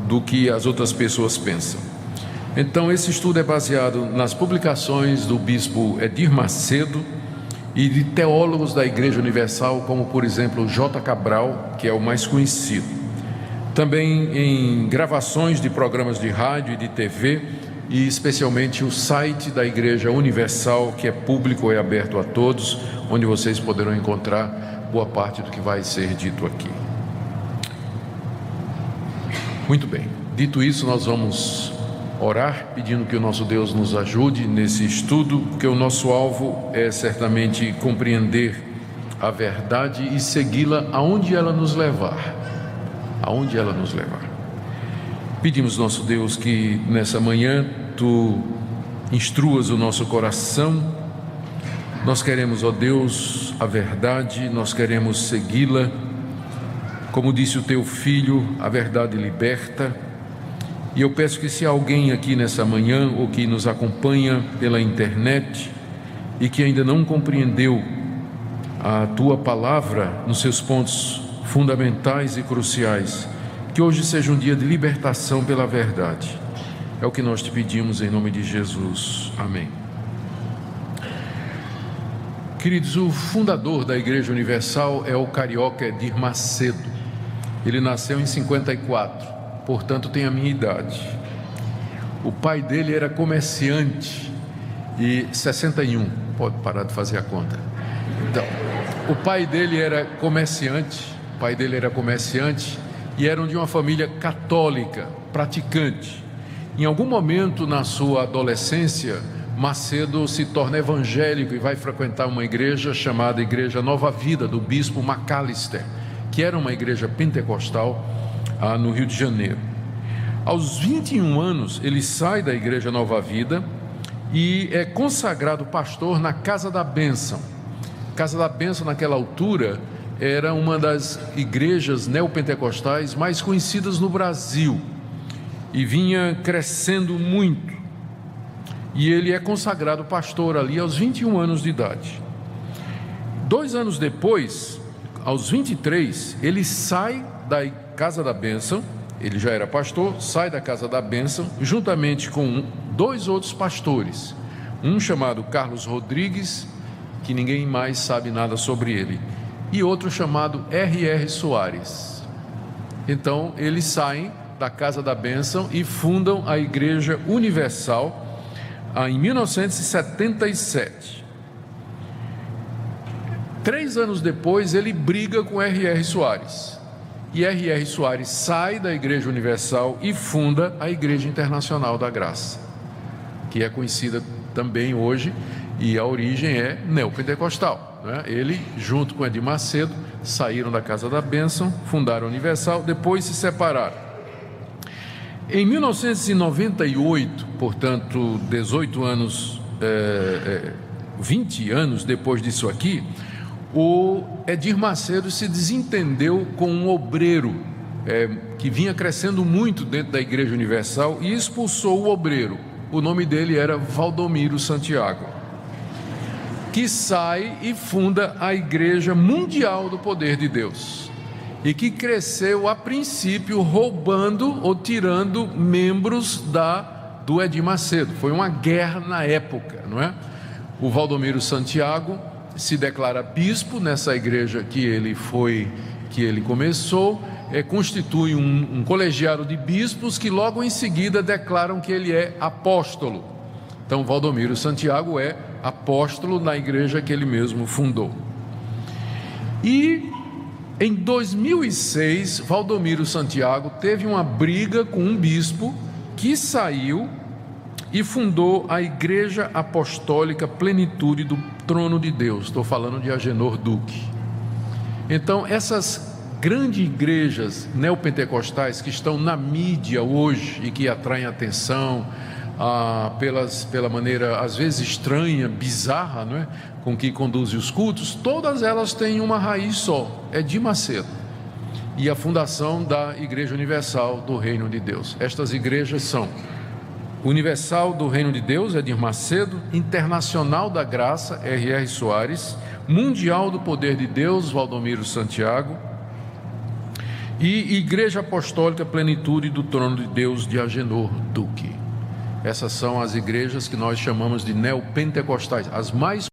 do que as outras pessoas pensam. Então, esse estudo é baseado nas publicações do bispo Edir Macedo e de teólogos da Igreja Universal, como, por exemplo, J. Cabral, que é o mais conhecido. Também em gravações de programas de rádio e de TV, e especialmente o site da Igreja Universal, que é público e aberto a todos, onde vocês poderão encontrar boa parte do que vai ser dito aqui. Muito bem, dito isso, nós vamos orar, pedindo que o nosso Deus nos ajude nesse estudo, porque o nosso alvo é certamente compreender a verdade e segui-la aonde ela nos levar. Aonde ela nos levar. Pedimos, nosso Deus, que nessa manhã Tu instruas o nosso coração. Nós queremos, ó Deus, a verdade, nós queremos segui-la. Como disse o Teu Filho, a verdade liberta. E eu peço que, se alguém aqui nessa manhã ou que nos acompanha pela internet e que ainda não compreendeu a Tua palavra nos seus pontos fundamentais e cruciais, que hoje seja um dia de libertação pela verdade. É o que nós te pedimos em nome de Jesus. Amém. Queridos, o fundador da Igreja Universal é o carioca Edir Macedo. Ele nasceu em 54, portanto tem a minha idade. O pai dele era comerciante e 61, pode parar de fazer a conta. Então, o pai dele era comerciante, e eram de uma família católica, praticante. Em algum momento na sua adolescência, Macedo se torna evangélico e vai frequentar uma igreja chamada Igreja Nova Vida, do bispo Macalister, que era uma igreja pentecostal no Rio de Janeiro. Aos 21 anos, ele sai da Igreja Nova Vida e é consagrado pastor na Casa da Bênção. Casa da Bênção, naquela altura, era uma das igrejas neopentecostais mais conhecidas no Brasil e vinha crescendo muito. E ele é consagrado pastor ali aos 21 anos de idade. 2 anos depois, aos 23, ele sai da Casa da Bênção. Ele já era pastor, sai da Casa da Bênção, juntamente com 2 outros pastores. Um chamado Carlos Rodrigues, que ninguém mais sabe nada sobre ele, e outro chamado R.R. Soares. Então, eles saem da Casa da Bênção e fundam a Igreja Universal em 1977. 3 anos depois, ele briga com R.R. Soares. E R.R. Soares sai da Igreja Universal e funda a Igreja Internacional da Graça, que é conhecida também hoje, e a origem é neopentecostal, né? Ele, junto com Edir Macedo, saíram da Casa da Bênção, fundaram a Universal, depois se separaram. Em 1998, portanto, 20 anos depois disso aqui, o Edir Macedo se desentendeu com um obreiro que vinha crescendo muito dentro da Igreja Universal e expulsou o obreiro. O nome dele era Valdomiro Santiago, que sai e funda a Igreja Mundial do Poder de Deus, e que cresceu a princípio roubando ou tirando membros do Edir Macedo. Foi uma guerra na época, não é? O Valdomiro Santiago se declara bispo nessa igreja que ele começou, constitui um colegiado de bispos que logo em seguida declaram que ele é apóstolo. Então, Valdomiro Santiago é apóstolo na igreja que ele mesmo fundou. E em 2006, Valdomiro Santiago teve uma briga com um bispo que saiu e fundou a Igreja Apostólica Plenitude do Trono de Deus. Estou falando de Agenor Duque. Então, essas grandes igrejas neopentecostais que estão na mídia hoje e que atraem atenção pela maneira às vezes estranha, bizarra, não é? Com que conduzem os cultos, todas elas têm uma raiz só, Edir Macedo e a fundação da Igreja Universal do Reino de Deus. Estas igrejas são Universal do Reino de Deus, Edir Macedo; Internacional da Graça, R.R. Soares; Mundial do Poder de Deus, Valdomiro Santiago; e Igreja Apostólica Plenitude do Trono de Deus de Agenor Duque. Essas são as igrejas que nós chamamos de neopentecostais, as mais